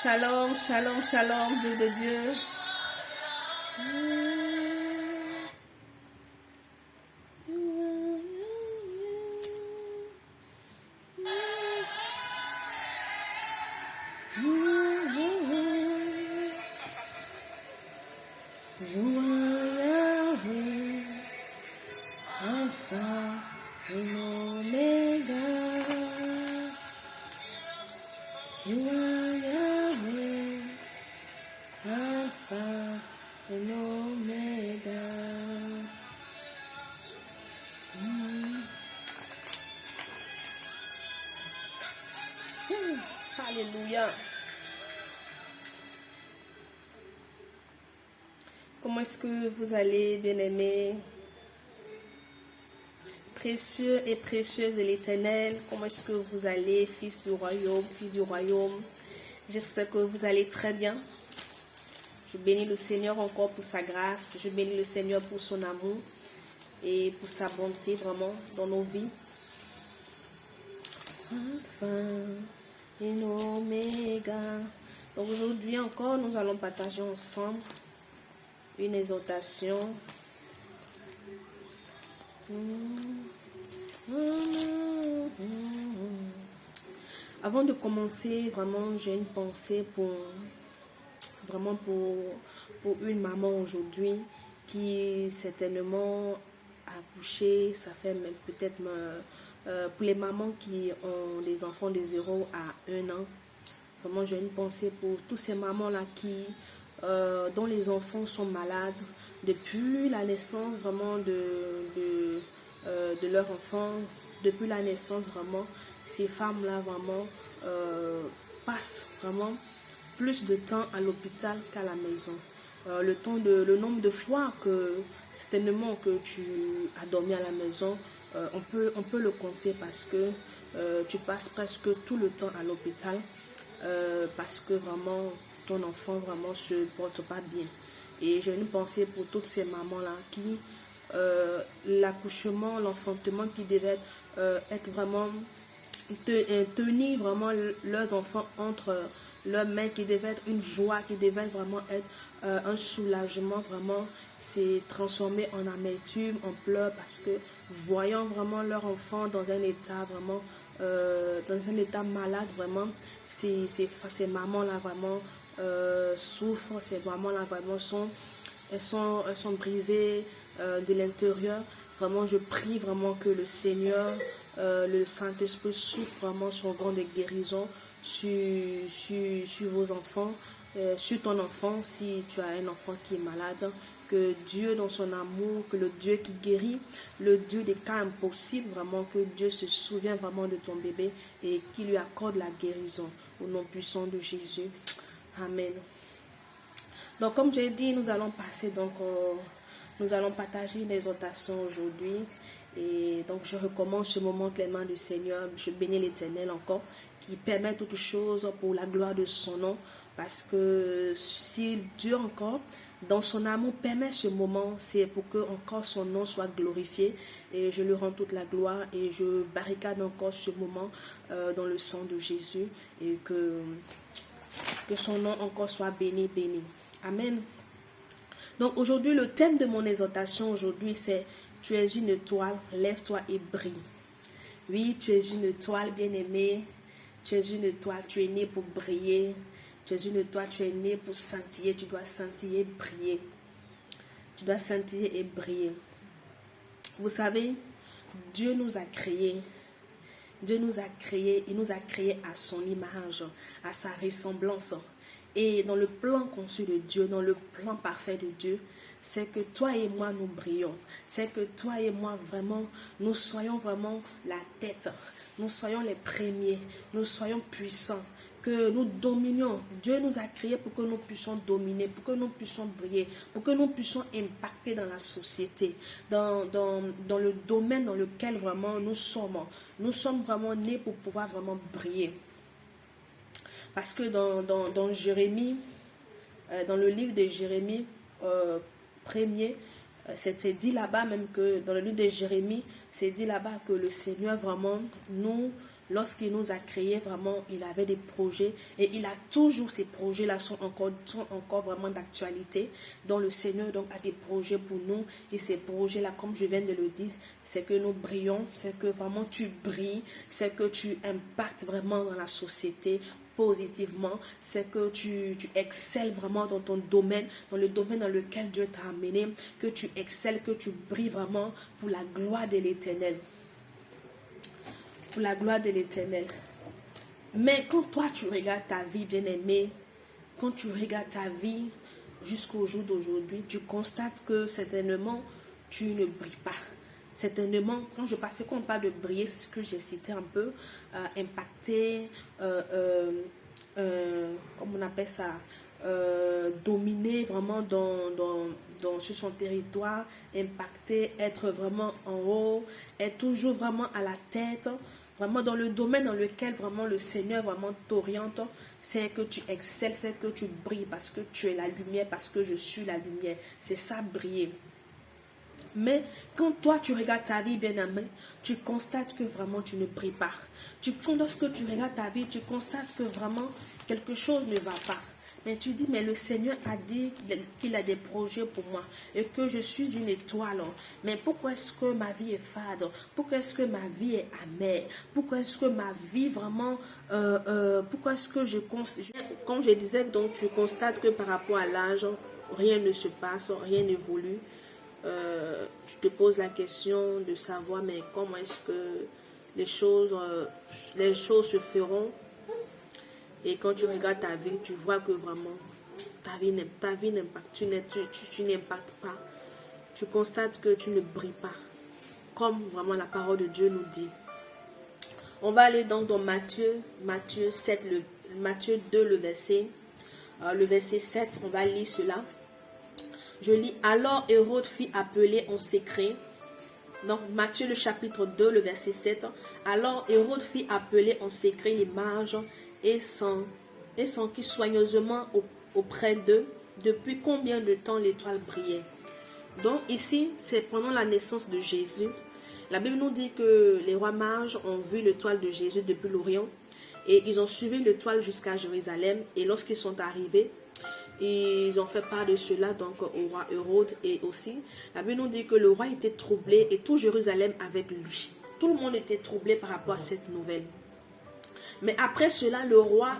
Shalom, shalom, shalom, Dieu de Dieu. Alléluia. Comment est-ce que vous allez, bien-aimés? Précieux et précieuse de l'Éternel, comment est-ce que vous allez, fils du royaume, fille du royaume? J'espère que vous allez très bien. Je bénis le Seigneur encore pour sa grâce. Je bénis le Seigneur pour son amour et pour sa bonté vraiment dans nos vies. Enfin et l'Oméga. Donc aujourd'hui encore, nous allons partager ensemble une exhortation. Avant de commencer, vraiment, j'ai une pensée pour une maman aujourd'hui qui certainement a accouché. Ça fait même peut-être pour les mamans qui ont des enfants de 0 à 1 an. Vraiment, j'ai une pensée pour toutes ces mamans-là dont les enfants sont malades depuis la naissance vraiment de leur enfant. Depuis la naissance, vraiment, ces femmes-là vraiment passent vraiment plus de temps à l'hôpital qu'à la maison. Le nombre de fois que certainement que tu as dormi à la maison, on peut le compter parce que tu passes presque tout le temps à l'hôpital parce que vraiment ton enfant vraiment se porte pas bien. Et j'ai une pensée pour toutes ces mamans-là qui l'accouchement, l'enfantement qui devait être vraiment tenir vraiment leurs enfants entre leurs mains, qui devait être une joie, qui devait vraiment être un soulagement, vraiment c'est transformé en amertume, en pleurs, parce que voyant vraiment leur enfant dans un état vraiment dans un état malade, vraiment ces mamans là vraiment souffrent, ces mamans là vraiment elles sont brisées de l'intérieur. Vraiment, je prie vraiment que le Seigneur, le Saint-Esprit souffle vraiment son vent de guérison sur vos enfants, sur ton enfant, si tu as un enfant qui est malade. Que Dieu, dans son amour, que le Dieu qui guérit, le Dieu des cas impossibles, vraiment que Dieu se souvienne vraiment de ton bébé et qu'il lui accorde la guérison au nom puissant de Jésus. Amen. Donc, comme j'ai dit, nous allons partager une exhortation aujourd'hui. Et donc, je recommence ce moment que les mains du Seigneur. Je bénis l'Éternel encore, qui permet toutes choses pour la gloire de son nom. Parce que si Dieu encore, dans son amour, permet ce moment, c'est pour que encore son nom soit glorifié. Et je lui rends toute la gloire et je barricade encore ce moment dans le sang de Jésus. Et que son nom encore soit béni. Amen. Donc aujourd'hui, le thème de mon exhortation aujourd'hui, c'est « Tu es une étoile, lève-toi et brille ». Oui, tu es une étoile bien-aimée. Tu es une étoile, tu es né pour briller. Tu es une étoile, tu es né pour scintiller. Tu dois scintiller, briller. Tu dois scintiller et briller. Vous savez, Dieu nous a créés. Dieu nous a créés, il nous a créés à son image, à sa ressemblance. Et dans le plan conçu de Dieu, dans le plan parfait de Dieu, c'est que toi et moi nous brillons. C'est que toi et moi vraiment, nous soyons vraiment la tête. Nous soyons les premiers. Nous soyons puissants. Que nous dominions. Dieu nous a créés pour que nous puissions dominer, pour que nous puissions briller, pour que nous puissions impacter dans la société, dans le domaine dans lequel vraiment nous sommes. Nous sommes vraiment nés pour pouvoir vraiment briller. Parce que dans Jérémie, dans le livre de Jérémie premier, C'est dit là-bas même que dans le livre de Jérémie, c'est dit là-bas que le Seigneur vraiment lorsqu'il nous a créés, vraiment, il avait des projets et il a toujours ces projets-là sont encore vraiment d'actualité. Donc le Seigneur donc a des projets pour nous et ces projets-là, comme je viens de le dire, c'est que nous brillons, c'est que vraiment tu brilles, c'est que tu impactes vraiment dans la société positivement, c'est que tu excelles vraiment dans ton domaine, dans le domaine dans lequel Dieu t'a amené, que tu excelles, que tu brilles vraiment pour la gloire de l'Éternel. Pour la gloire de l'Éternel. Mais quand toi tu regardes ta vie, bien-aimé, quand tu regardes ta vie jusqu'au jour d'aujourd'hui, tu constates que certainement tu ne brilles pas. Certainement, quand on parle de briller, c'est ce que j'ai cité un peu, impacter, comment on appelle ça, dominer vraiment sur son territoire, impacter, être vraiment en haut, être toujours vraiment à la tête, vraiment dans le domaine dans lequel vraiment le Seigneur vraiment t'oriente, c'est que tu excelles, c'est que tu brilles parce que tu es la lumière, parce que je suis la lumière. C'est ça, briller. Mais quand toi tu regardes ta vie, bien-aimé, tu constates que vraiment tu ne brilles pas. Lorsque tu regardes ta vie, tu constates que vraiment quelque chose ne va pas. Mais tu dis, mais le Seigneur a dit qu'il a des projets pour moi et que je suis une étoile. Mais pourquoi est-ce que ma vie est fade? Pourquoi est-ce que ma vie est amère? Pourquoi est-ce que ma vie vraiment... pourquoi est-ce que comme je disais, donc tu constates que par rapport à l'âge, rien ne se passe, rien n'évolue. Tu te poses la question de savoir, mais comment est-ce que les choses se feront? Et quand tu regardes ta vie, tu vois que vraiment, ta vie n'impacte, tu n'impactes pas. Tu constates que tu ne brilles pas, comme vraiment la parole de Dieu nous dit. On va aller donc dans Matthieu 7, Matthieu 2, le verset 7, on va lire cela. Je lis, alors Hérode fit appeler en secret. Donc Matthieu le chapitre 2, le verset 7. Alors Hérode fit appeler en secret les mages et s'enquit soigneusement auprès d'eux depuis combien de temps l'étoile brillait. Donc ici, c'est pendant la naissance de Jésus. La Bible nous dit que les rois mages ont vu l'étoile de Jésus depuis l'Orient et ils ont suivi l'étoile jusqu'à Jérusalem. Et lorsqu'ils sont arrivés, ils ont fait part de cela donc au roi Hérode. Et aussi, la Bible nous dit que le roi était troublé et tout Jérusalem avec lui. Tout le monde était troublé par rapport à cette nouvelle. Mais après cela, le roi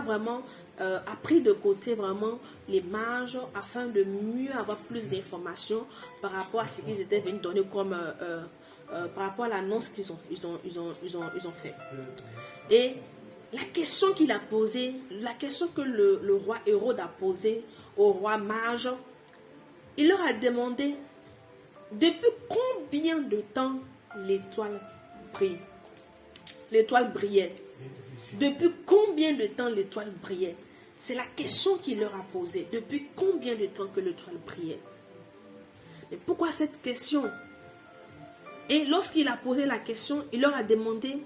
vraiment a pris de côté vraiment les mages afin de mieux avoir plus d'informations par rapport à ce qu'ils étaient venus donner comme par rapport à l'annonce qu'ils ont fait. Et la question qu'il a posée, la question que le roi Hérode a posée au roi mage, il leur a demandé depuis combien de temps l'étoile brille. L'étoile brillait. Depuis combien de temps l'étoile brillait? C'est la question qu'il leur a posée. Depuis combien de temps que l'étoile brillait? Mais pourquoi cette question? Et lorsqu'il a posé la question, il leur a demandé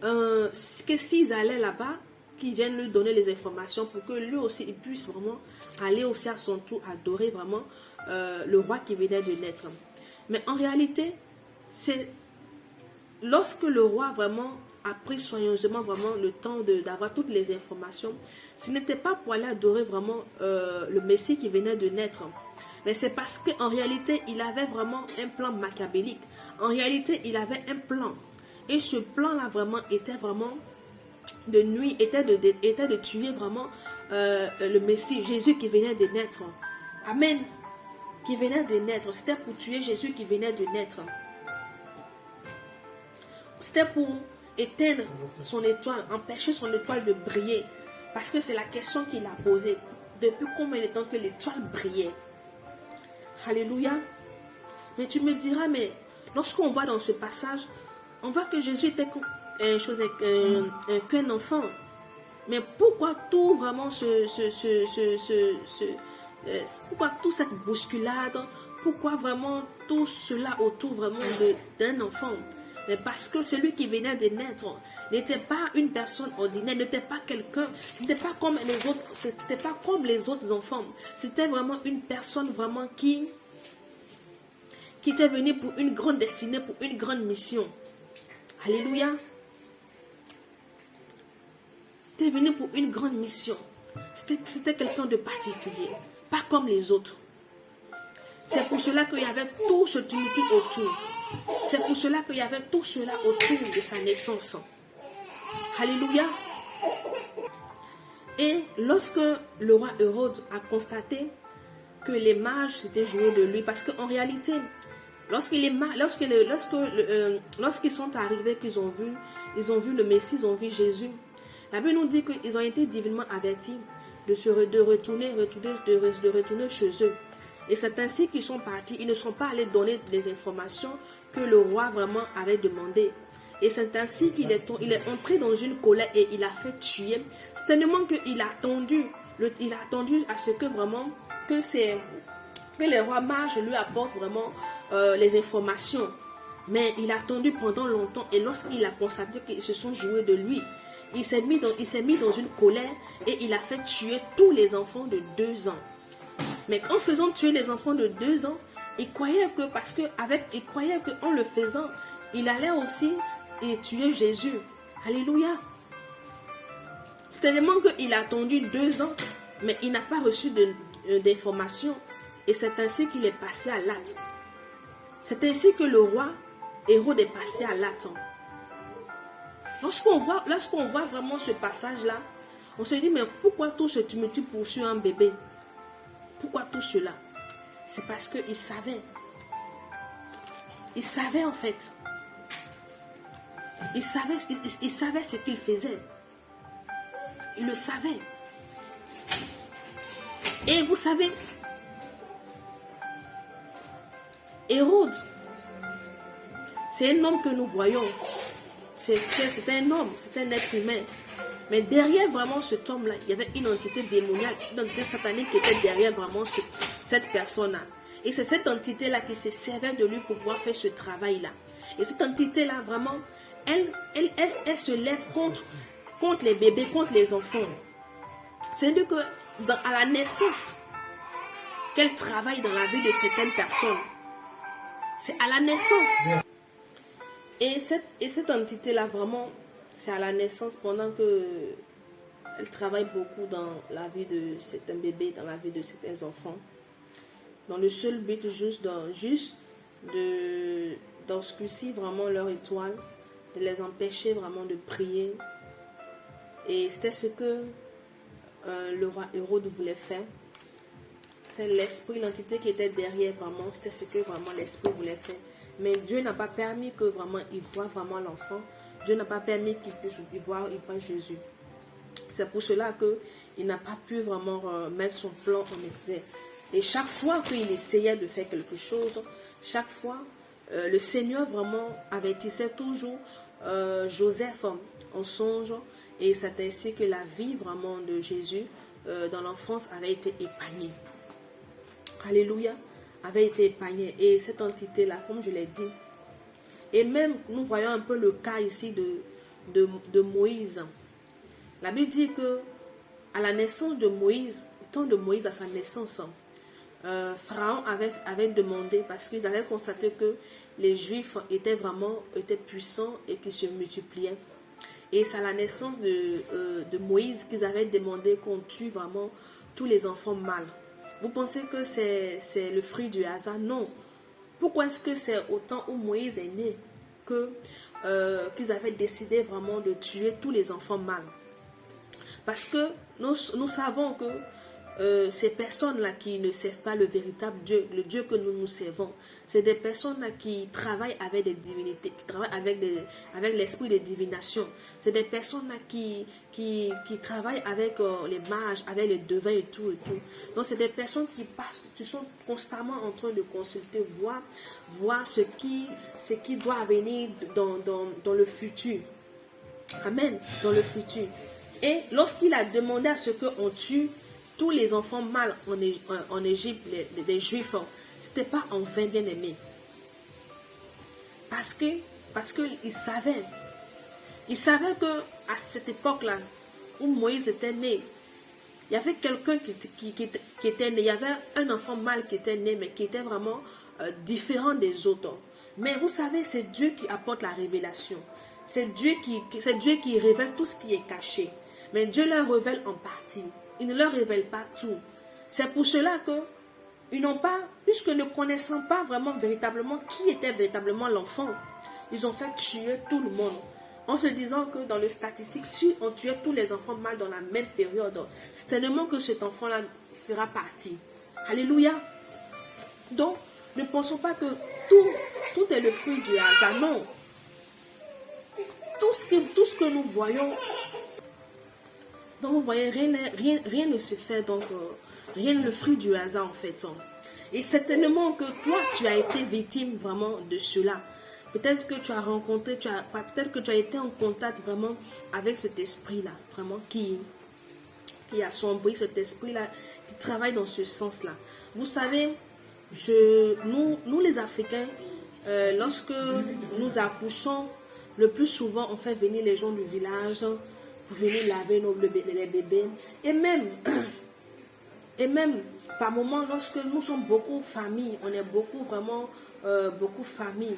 que s'ils allaient là-bas, qu'ils viennent lui donner les informations pour que lui aussi, il puisse vraiment aller aussi à son tour adorer vraiment le roi qui venait de naître. Mais en réalité, c'est lorsque le roi vraiment a pris soigneusement vraiment le temps d'avoir toutes les informations, ce n'était pas pour aller adorer vraiment le Messie qui venait de naître. Mais c'est parce qu'en réalité, il avait vraiment un plan machiavélique. En réalité, il avait un plan. Et ce plan-là vraiment était vraiment de nuit, était de tuer vraiment le Messie, Jésus qui venait de naître. Amen. Qui venait de naître. C'était pour tuer Jésus qui venait de naître. C'était pour éteindre son étoile, empêcher son étoile de briller. Parce que c'est la question qu'il a posée. Depuis combien de temps que l'étoile brillait? Alléluia. Mais tu me diras, mais lorsqu'on voit dans ce passage, on voit que Jésus était qu'un enfant. Mais pourquoi tout vraiment pourquoi toute cette bousculade? Pourquoi vraiment tout cela autour vraiment d'un enfant? mais parce que celui qui venait de naître n'était pas une personne ordinaire, n'était pas quelqu'un, n'était pas comme les autres, c'était pas comme les autres enfants. C'était vraiment une personne vraiment qui était venue pour une grande destinée, pour une grande mission. Alléluia. Il était venu pour une grande mission. C'était quelqu'un de particulier, pas comme les autres. C'est pour cela qu'il y avait tout ce tumultu autour. C'est pour cela qu'il y avait tout cela autour de sa naissance. Alléluia. Et lorsque le roi Hérode a constaté que les mages s'étaient joués de lui, parce qu'en réalité, lorsqu'ils sont arrivés, qu'ils ont vu le Messie, ils ont vu Jésus, la Bible nous dit qu'ils ont été divinement avertis de retourner chez eux. Et c'est ainsi qu'ils sont partis. Ils ne sont pas allés donner les informations que le roi vraiment avait demandé. Et c'est ainsi qu'il est entré dans une colère et il a fait tuer. C'est tellement qu'il a attendu à ce que vraiment que les rois mages lui apportent vraiment les informations. Mais il a attendu pendant longtemps et lorsqu'il a constaté qu'ils se sont joués de lui, il s'est mis dans une colère et il a fait tuer tous les enfants de 2 ans. Mais en faisant tuer les enfants de 2 ans, il croyait qu'en le faisant, il allait aussi tuer Jésus. Alléluia. C'est tellement qu'il a attendu 2 ans, mais il n'a pas reçu d'informations. Et c'est ainsi qu'il est passé à l'acte. C'est ainsi que le roi Hérode est passé à l'acte. Lorsqu'on voit vraiment ce passage-là, on se dit, mais pourquoi tout ce tumulte poursuit un bébé? Pourquoi tout cela? C'est parce qu'il savait. Il savait en fait. Il savait ce qu'il faisait. Il le savait. Et vous savez, Hérode, c'est un homme que nous voyons. C'est un homme, c'est un être humain. Mais derrière vraiment cet homme-là, il y avait une entité démoniaque, une entité satanique qui était derrière vraiment cette personne-là. Et c'est cette entité-là qui se servait de lui pour pouvoir faire ce travail-là. Et cette entité-là, vraiment, elle se lève contre les bébés, contre les enfants. C'est-à-dire que à la naissance, qu'elle travaille dans la vie de certaines personnes. C'est à la naissance. Et cette entité-là, vraiment, c'est à la naissance pendant que elle travaille beaucoup dans la vie de certains bébés, dans la vie de certains enfants. Dans le seul but juste d'obscurcir vraiment leur étoile, de les empêcher vraiment de prier. Et c'était ce que le roi Hérode voulait faire. C'était l'esprit, l'entité qui était derrière vraiment, c'était ce que vraiment l'esprit voulait faire. Mais Dieu n'a pas permis que vraiment il voit vraiment l'enfant. Dieu n'a pas permis qu'il puisse y voir Jésus. C'est pour cela qu'il n'a pas pu vraiment mettre son plan en exergue. Et chaque fois qu'il essayait de faire quelque chose, chaque fois, le Seigneur vraiment avertissait toujours Joseph en songe. Et c'est ainsi que la vie vraiment de Jésus dans l'enfance avait été épargnée. Alléluia, avait été épargnée. Et cette entité-là, comme je l'ai dit, et même nous voyons un peu le cas ici de Moïse. La Bible dit que à la naissance de Moïse, au temps de Moïse à sa naissance, Pharaon avait demandé, parce qu'il avait constaté que les Juifs étaient puissants et qu'ils se multipliaient. Et c'est à la naissance de Moïse qu'ils avaient demandé qu'on tue vraiment tous les enfants mâles. Vous pensez que c'est le fruit du hasard? Non. Pourquoi est-ce que c'est au temps où Moïse est né qu'ils avaient décidé vraiment de tuer tous les enfants mâles? Parce que nous savons que ces personnes-là qui ne servent pas le véritable Dieu, le Dieu que nous servons, c'est des personnes-là qui travaillent avec des divinités, qui travaillent avec l'esprit de divination. C'est des personnes-là qui travaillent avec les mages, avec les devins et tout. Donc c'est des personnes qui sont constamment en train de consulter, voir ce qui doit venir dans le futur. Amen, dans le futur. Et lorsqu'il a demandé à ce qu'on tue tous les enfants mâles en Égypte, des Juifs, ce n'était pas en vain, bien aimé. Parce que Parce qu'il savait. Il savait qu'à cette époque-là, où Moïse était né, il y avait quelqu'un qui était né. Il y avait un enfant mâle qui était né, mais qui était vraiment différent des autres. Mais vous savez, c'est Dieu qui apporte la révélation. C'est Dieu qui révèle tout ce qui est caché. Mais Dieu leur révèle en partie. Il ne leur révèle pas tout. C'est pour cela que ils n'ont pas, puisque ne connaissant pas vraiment véritablement qui était véritablement l'enfant, ils ont fait tuer tout le monde. En se disant que dans les statistiques, si on tuait tous les enfants mâles dans la même période, c'est tellement que cet enfant-là fera partie. Alléluia. Donc, ne pensons pas que tout est le fruit du hasard. Non. Tout ce que nous voyons, donc vous voyez, rien ne se fait, donc rien n'est le fruit du hasard en fait. Et certainement que toi, tu as été victime vraiment de cela. Peut-être que tu as rencontré, peut-être que tu as été en contact vraiment avec cet esprit-là, vraiment qui a sombré, cet esprit-là qui travaille dans ce sens-là. Vous savez, nous les Africains, lorsque nous accouchons, le plus souvent, on fait venir les gens du village pour venir laver les bébés. Et même, par moments, lorsque nous sommes beaucoup famille, on est beaucoup vraiment, beaucoup famille,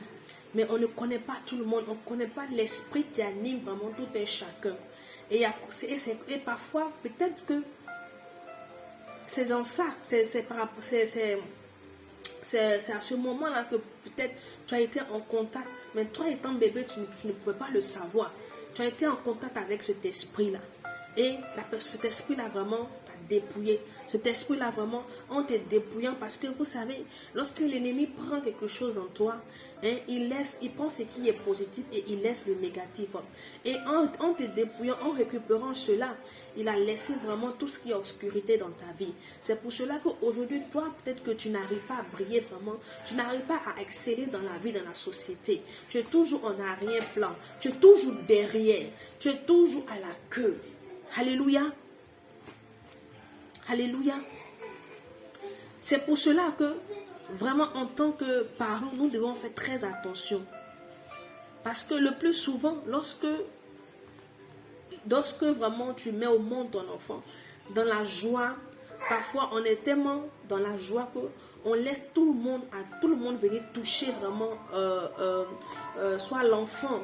mais on ne connaît pas tout le monde, on ne connaît pas l'esprit qui anime vraiment tout un chacun. Et parfois, peut-être que c'est dans ça, c'est à ce moment-là que peut-être tu as été en contact, mais toi étant bébé, tu ne pouvais pas le savoir. Tu as été en contact avec cet esprit-là. Et cet esprit-là vraiment t'a dépouillé. Cet esprit-là vraiment, en te dépouillant, parce que vous savez, lorsque l'ennemi prend quelque chose en toi, hein, il prend ce qui est positif et il laisse le négatif. Et en te dépouillant, en récupérant cela, il a laissé vraiment tout ce qui est obscurité dans ta vie. C'est pour cela qu'aujourd'hui, toi, peut-être que tu n'arrives pas à briller vraiment, tu n'arrives pas à exceller dans la vie, dans la société. Tu es toujours en arrière-plan, tu es toujours derrière, tu es toujours à la queue. Alléluia. Alléluia. C'est pour cela que vraiment en tant que parents, nous devons faire très attention. Parce que le plus souvent, lorsque vraiment tu mets au monde ton enfant, dans la joie, parfois on est tellement dans la joie qu'on laisse tout le monde venir toucher vraiment soit l'enfant.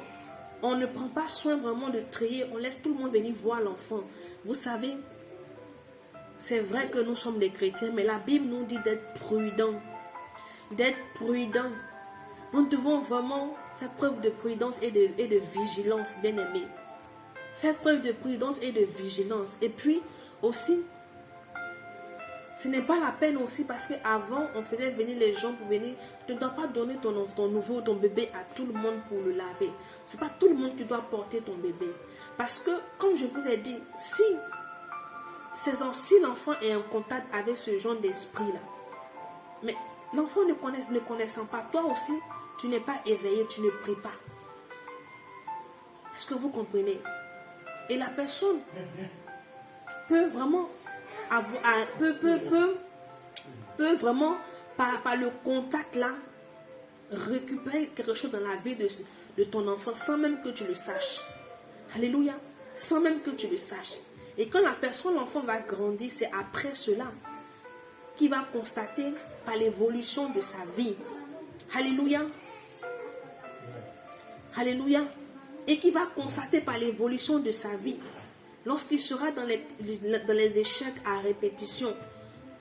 On ne prend pas soin vraiment de trier, on laisse tout le monde venir voir l'enfant. Vous savez, c'est vrai que nous sommes des chrétiens, mais la Bible nous dit d'être prudents. D'être prudents. Nous devons vraiment faire preuve de prudence et de vigilance, bien-aimés. Faire preuve de prudence et de vigilance. Et puis aussi, ce n'est pas la peine aussi parce qu'avant, on faisait venir les gens pour venir. Tu ne dois pas donner ton bébé à tout le monde pour le laver. Ce n'est pas tout le monde qui doit porter ton bébé. Parce que, comme je vous ai dit, si l'enfant est en contact avec ce genre d'esprit-là, mais l'enfant ne connaissant pas, toi aussi, tu n'es pas éveillé, tu ne pries pas. Est-ce que vous comprenez? Et la personne peut vraiment peut vraiment par le contact là récupérer quelque chose dans la vie de ton enfant sans même que tu le saches. Alléluia. Sans même que tu le saches. Et quand l'enfant va grandir, c'est après cela qu'il va constater par l'évolution de sa vie. Alléluia. Alléluia. Et qui va constater par l'évolution de sa vie. Lorsqu'il sera dans les échecs à répétition,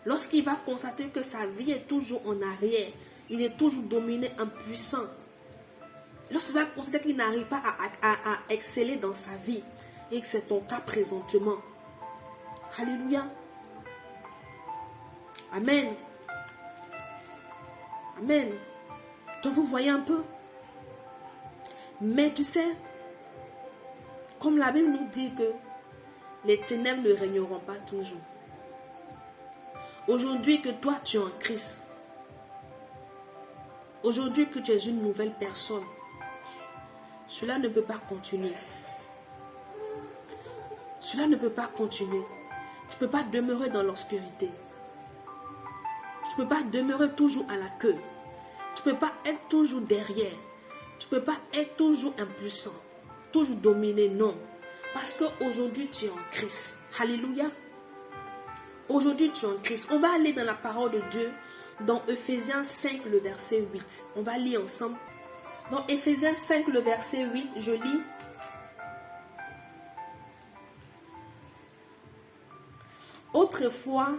lorsqu'il va constater que sa vie est toujours en arrière, il est toujours dominé, impuissant, lorsqu'il va constater qu'il n'arrive pas à exceller dans sa vie, et que c'est ton cas présentement. Alléluia. Amen. Amen. Donc vous voyez un peu. Mais tu sais, comme la Bible nous dit que les ténèbres ne régneront pas toujours. Aujourd'hui que toi tu es en Christ, aujourd'hui que tu es une nouvelle personne, cela ne peut pas continuer. Cela ne peut pas continuer. Tu ne peux pas demeurer dans l'obscurité. Tu ne peux pas demeurer toujours à la queue. Tu ne peux pas être toujours derrière. Tu ne peux pas être toujours impuissant, toujours dominé, non. Parce qu'aujourd'hui, tu es en Christ. Alléluia. Aujourd'hui, tu es en Christ. On va aller dans la parole de Dieu, dans Ephésiens 5, le verset 8. On va lire ensemble. Dans Ephésiens 5, le verset 8, je lis. Autrefois,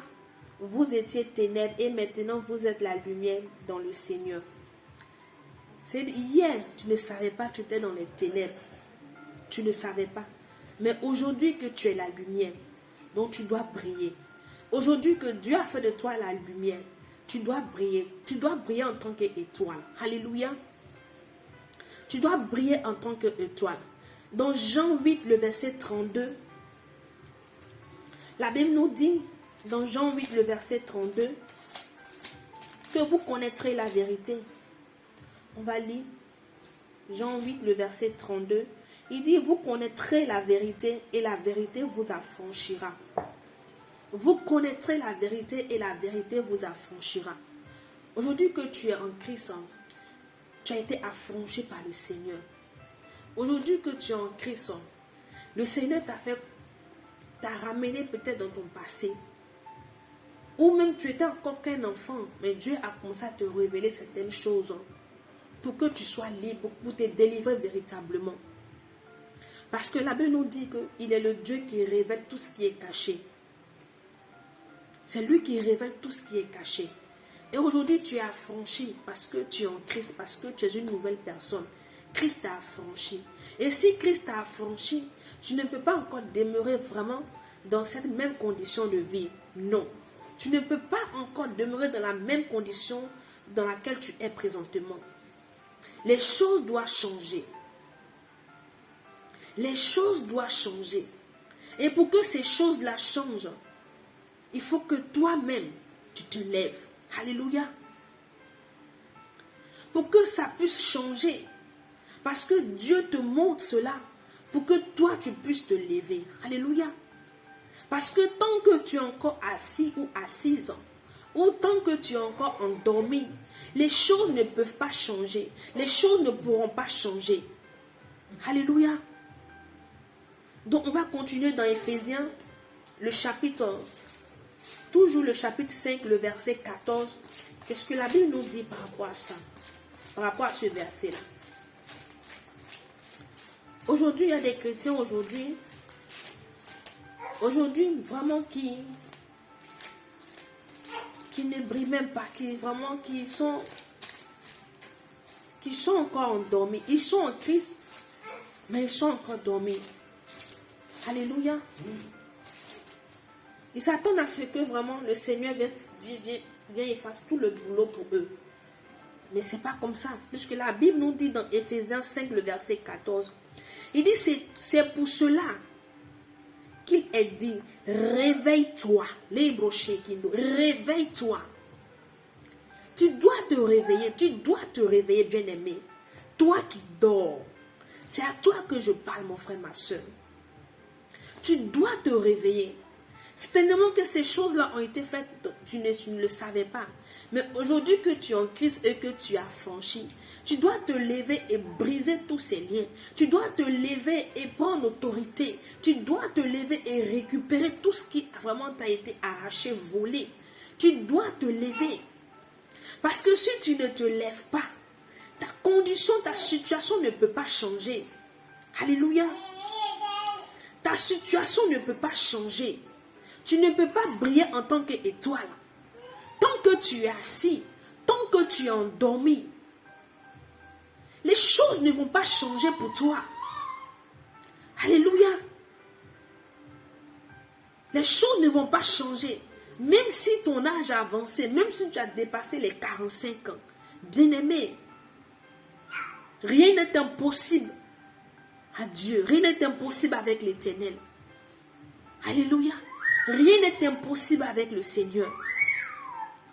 vous étiez ténèbres et maintenant vous êtes la lumière dans le Seigneur. C'est hier, tu ne savais pas, tu étais dans les ténèbres. Tu ne savais pas. Mais aujourd'hui que tu es la lumière, donc tu dois briller. Aujourd'hui que Dieu a fait de toi la lumière, tu dois briller. Tu dois briller en tant qu'étoile. Alléluia. Tu dois briller en tant qu'étoile. Dans Jean 8, le verset 32, la Bible nous dit, dans Jean 8, le verset 32, que vous connaîtrez la vérité. On va lire Jean 8, le verset 32. Il dit, vous connaîtrez la vérité et la vérité vous affranchira. Vous connaîtrez la vérité et la vérité vous affranchira. Aujourd'hui que tu es en Christ, tu as été affranchi par le Seigneur. Aujourd'hui que tu es en Christ, le Seigneur t'a ramené peut-être dans ton passé. Ou même tu étais encore qu'un enfant, mais Dieu a commencé à te révéler certaines choses pour que tu sois libre, pour te délivrer véritablement. Parce que la Bible nous dit qu'il est le Dieu qui révèle tout ce qui est caché. C'est lui qui révèle tout ce qui est caché. Et aujourd'hui, tu es affranchi parce que tu es en Christ, parce que tu es une nouvelle personne. Christ t'a affranchi. Et si Christ t'a affranchi, tu ne peux pas encore demeurer vraiment dans cette même condition de vie. Non. Tu ne peux pas encore demeurer dans la même condition dans laquelle tu es présentement. Les choses doivent changer. Les choses doivent changer. Et pour que ces choses-là changent, il faut que toi-même, tu te lèves. Alléluia. Pour que ça puisse changer. Parce que Dieu te montre cela. Pour que toi, tu puisses te lever. Alléluia. Parce que tant que tu es encore assis ou assise, ou tant que tu es encore endormi, les choses ne peuvent pas changer. Les choses ne pourront pas changer. Alléluia. Donc on va continuer dans Ephésiens, le chapitre, toujours le chapitre 5, le verset 14. Qu'est-ce que la Bible nous dit par rapport à ça? Par rapport à ce verset-là. Aujourd'hui, il y a des chrétiens aujourd'hui vraiment qui ne brillent même pas, qui sont encore endormis. Ils sont en Christ, mais ils sont encore dormis. Alléluia. Ils s'attendent à ce que vraiment le Seigneur vienne et fasse tout le boulot pour eux. Mais ce n'est pas comme ça. Puisque la Bible nous dit dans Ephésiens 5, le verset 14, il dit c'est pour cela qu'il est dit, réveille-toi. Réveille-toi. Tu dois te réveiller, bien-aimé. Toi qui dors. C'est à toi que je parle, mon frère, ma soeur. Tu dois te réveiller. C'est tellement que ces choses-là ont été faites, tu ne le savais pas. Mais aujourd'hui que tu es en Christ et que tu as franchi, tu dois te lever et briser tous ces liens. Tu dois te lever et prendre autorité. Tu dois te lever et récupérer tout ce qui vraiment t'a été arraché, volé. Tu dois te lever. Parce que si tu ne te lèves pas, ta condition, ta situation ne peut pas changer. Alléluia. Ta situation ne peut pas changer. Tu ne peux pas briller en tant qu'étoile. Tant que tu es assis, tant que tu es endormi, les choses ne vont pas changer pour toi. Alléluia. Les choses ne vont pas changer. Même si ton âge a avancé, même si tu as dépassé les 45 ans, bien-aimé, rien n'est impossible à Dieu. Rien n'est impossible avec l'Éternel. Alléluia. Rien n'est impossible avec le Seigneur.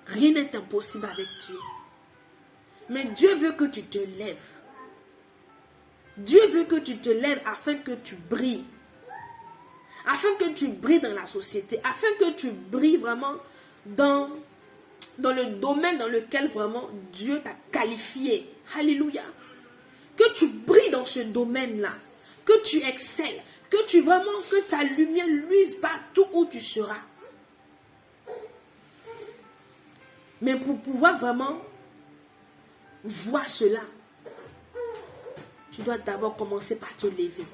Rien n'est impossible avec Dieu. Mais Dieu veut que tu te lèves. Dieu veut que tu te lèves afin que tu brilles. Afin que tu brilles dans la société. Afin que tu brilles vraiment dans le domaine dans lequel vraiment Dieu t'a qualifié. Alléluia. que tu brilles dans ce domaine-là, que tu excelles, que ta lumière luise partout où tu seras. Mais pour pouvoir vraiment voir cela, tu dois d'abord commencer par te lever.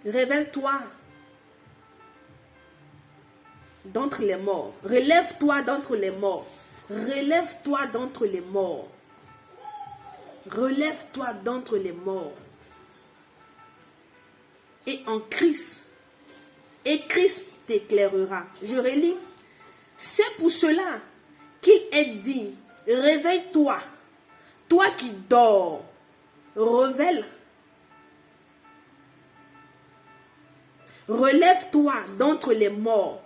Révèle-toi d'entre les morts. Relève-toi d'entre les morts. Relève-toi d'entre les morts. Relève-toi d'entre les morts. Et en Christ. Et Christ t'éclairera. Je relis. C'est pour cela qu'il est dit, réveille-toi, toi qui dors, relève-toi d'entre les morts,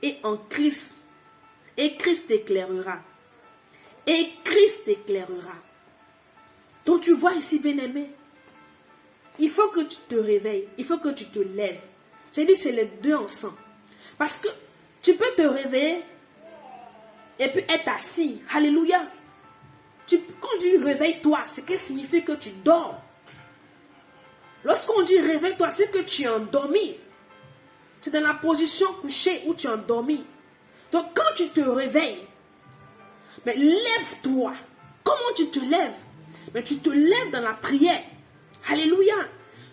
et en Christ, et Christ t'éclairera. Et Christ t'éclairera. Donc tu vois ici, bien-aimé, il faut que tu te réveilles, il faut que tu te lèves. C'est-à-dire, c'est les deux ensemble. Parce que tu peux te réveiller et puis être assis. Alléluia. Quand tu réveilles-toi, c'est que signifie que tu dors. Lorsqu'on dit réveille-toi, c'est que tu es endormi. Tu es dans la position couchée où tu es endormi. Donc quand tu te réveilles, mais lève-toi. Comment tu te lèves? Mais tu te lèves dans la prière. Alléluia.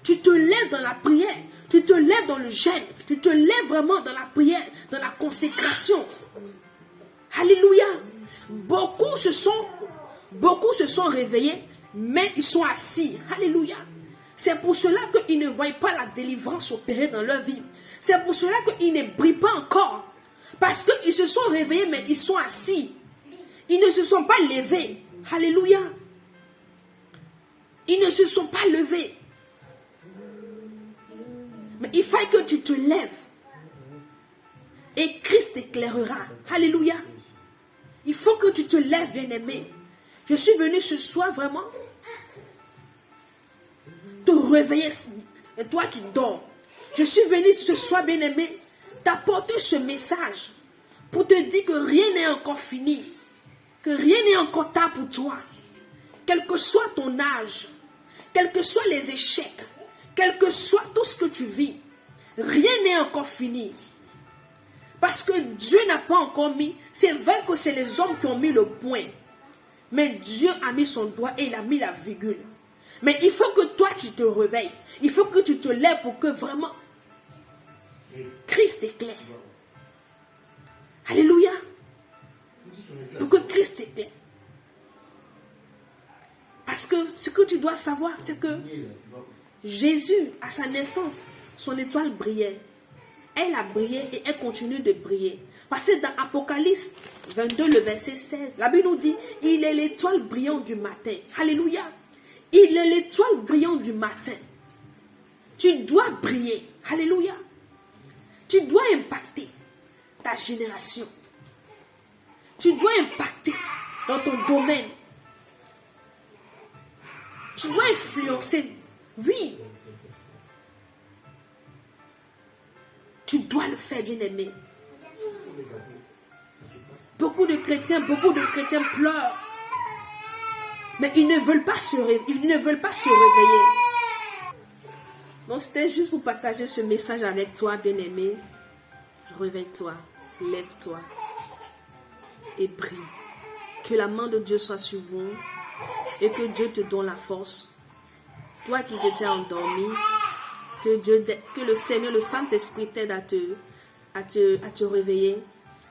Tu te lèves dans la prière. Tu te lèves dans le jeûne. Tu te lèves vraiment dans la prière, dans la consécration. Alléluia. Beaucoup se sont réveillés, mais ils sont assis. Alléluia. C'est pour cela qu'ils ne voient pas la délivrance opérer dans leur vie. C'est pour cela qu'ils ne brillent pas encore. Parce qu'ils se sont réveillés, mais ils sont assis. Ils ne se sont pas levés. Alléluia. Ils ne se sont pas levés. Mais il faut que tu te lèves. Et Christ t'éclairera. Alléluia. Il faut que tu te lèves, bien-aimé. Je suis venu ce soir vraiment te réveiller, toi qui dors. Je suis venu ce soir, bien-aimé, t'apporter ce message pour te dire que rien n'est encore fini, que rien n'est encore tard pour toi. Quel que soit ton âge, quels que soient les échecs, quel que soit tout ce que tu vis, rien n'est encore fini. Parce que Dieu n'a pas encore mis, c'est vrai que c'est les hommes qui ont mis le point. Mais Dieu a mis son doigt et il a mis la virgule. Mais il faut que toi tu te réveilles. Il faut que tu te lèves pour que vraiment Christ éclaire. Alléluia. Pour que Christ éclaire. Parce que ce que tu dois savoir, c'est que Jésus, à sa naissance, son étoile brillait. Elle a brillé et elle continue de briller. Parce que dans Apocalypse 22, le verset 16, la Bible nous dit, il est l'étoile brillante du matin. Alléluia. Il est l'étoile brillante du matin. Tu dois briller. Alléluia. Tu dois impacter ta génération. Tu dois impacter dans ton domaine. Tu dois influencer. Oui. Tu dois le faire, bien-aimé. Beaucoup de chrétiens pleurent. Mais ils ne veulent pas se réveiller. Donc c'était juste pour partager ce message avec toi, bien-aimé. Réveille-toi, lève-toi et brille. Que la main de Dieu soit sur vous et que Dieu te donne la force. Toi qui étais endormi, que le Seigneur, le Saint-Esprit t'aide à te réveiller.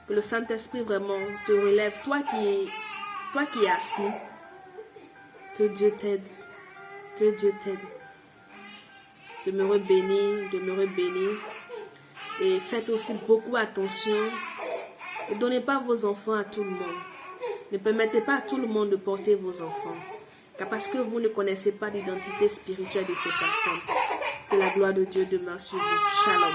Que le Saint-Esprit vraiment te relève. Toi qui es assis, que Dieu t'aide. Que Dieu t'aide. Demeurez bénis. Et faites aussi beaucoup attention. Ne donnez pas vos enfants à tout le monde. Ne permettez pas à tout le monde de porter vos enfants. Car parce que vous ne connaissez pas l'identité spirituelle de ces personnes. Que la gloire de Dieu demeure sur vous. Shalom.